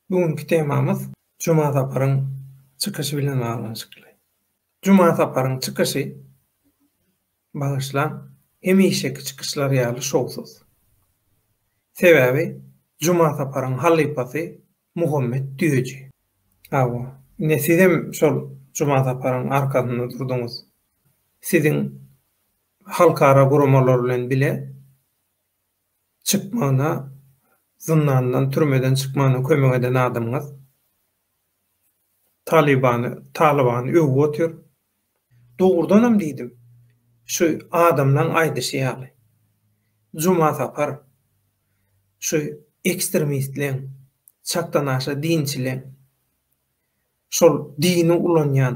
Bugünkü temamız Cuma saparyň çykyşy bilen baglanşykly. Cuma saparyň çykyşy bagyşlan hemişeki çykyşlar ýaly şowsuz. Sebäbi Cuma saparyň halypasy Muhammed Düýeji. Awa, nesinem şol Cuma saparyň arkasynda durduňyz. Siziň halkara guramalar bilen bile çykmagyna, zyndandan, türmeden çykmagyna kömek eden adamňyz Talybany öwüp otýar. Dogrudanam diýdim. Şu adamlaň aýdyşy ýaly. Cuma sapar şu ekstremistleň, çakdan aşa dinçileň, şol dini ulanýan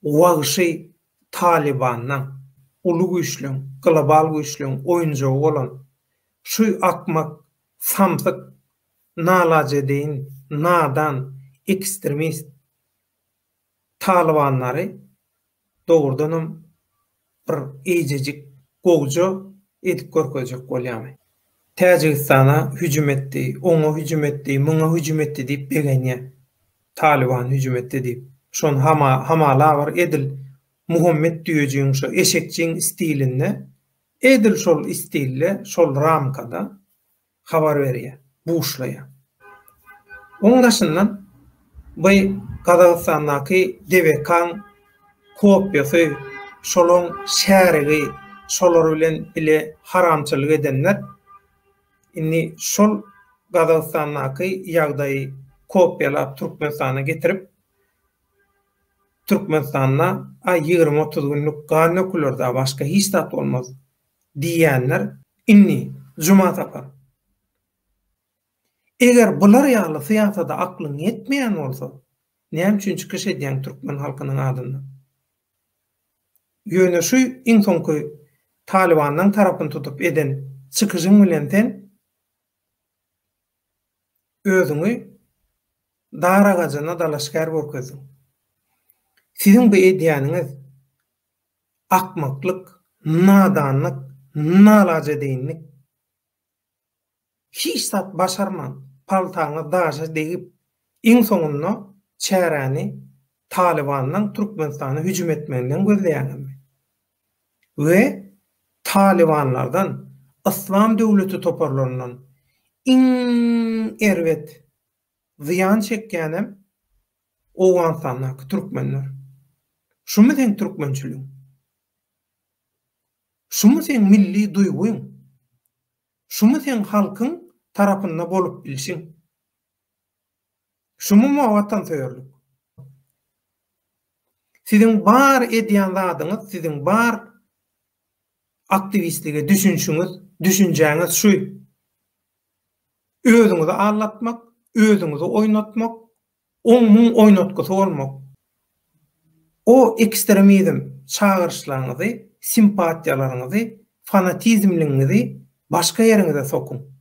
wagşy Talybanyň uly güýçlüň, global güýçlüň oýunjagy bolan şu akmak, samsyk, nalajedeýin, nadan, ekstremist Talibanlary dogrudanam bir eýjejik gowja edip görkezjek bolýarmy. Täjikistana hüjüm etdi, oňa hüjüm etdi, muňa hüjüm etdi diýip begenýär. Taliban hüjüm etdi diýip. Şon hamala bar edil Muhammed Düýejiň şu eşekçiň stilinde edil şol stille, şol ramkada habar berýär, buşlaýar. Oňdaşyndan bu Kazakstandaky Devekan kopýasy şolaň şäherigi, şolar bilen bile haramçylyk edenler inni şol Kazakstandaky ýagdaýy kopýalap Türkmenistana getirip Türkmenistana 20-30 günlük garnökülerde başka hiç tat olmaz diýenler inni Cuma tapar. Eger bular ýaly syýasada aklyň yetmeýän bolsa, näme üçin çykyş edýän türkmen halkynyň adyna? Ýöne şu iň soňky Talybanyň tarapyny tutup eden çykyşyň bilen sen özüňi daragajana dalaşkar görkezdiň. Siziň bu edýäniňiz akmaklyk, nadanlyk, nalajedeýinlik. Hiç tat başarman, paltaňa daşa degip, iň soňunda çäräni Talybanyň Türkmenistana hüjüm etmelinden gözleýänmi? We Talibanlardan İslam döwleti toparlanan iň erwet ziýan çekýänem Owganstanyň türkmenler. Şumy sen türkmençilik? Şumy sen milli duýguň? Şumy sen halkyň tarapynda bolup bilsiň? Şumy watan söýerlik? Siziň bar edýän zadyňyz, siziň bar aktivistligi, düşünjäňiz şu. Özüňizi allatmak, özüňizi oýnatmak, oňmuň oýnatgysy bolmak. O ekstremizm çağırışlaryňyzy, simpatiýalaryňyzy, fanatizmliňizi başga ýeriňize sokun.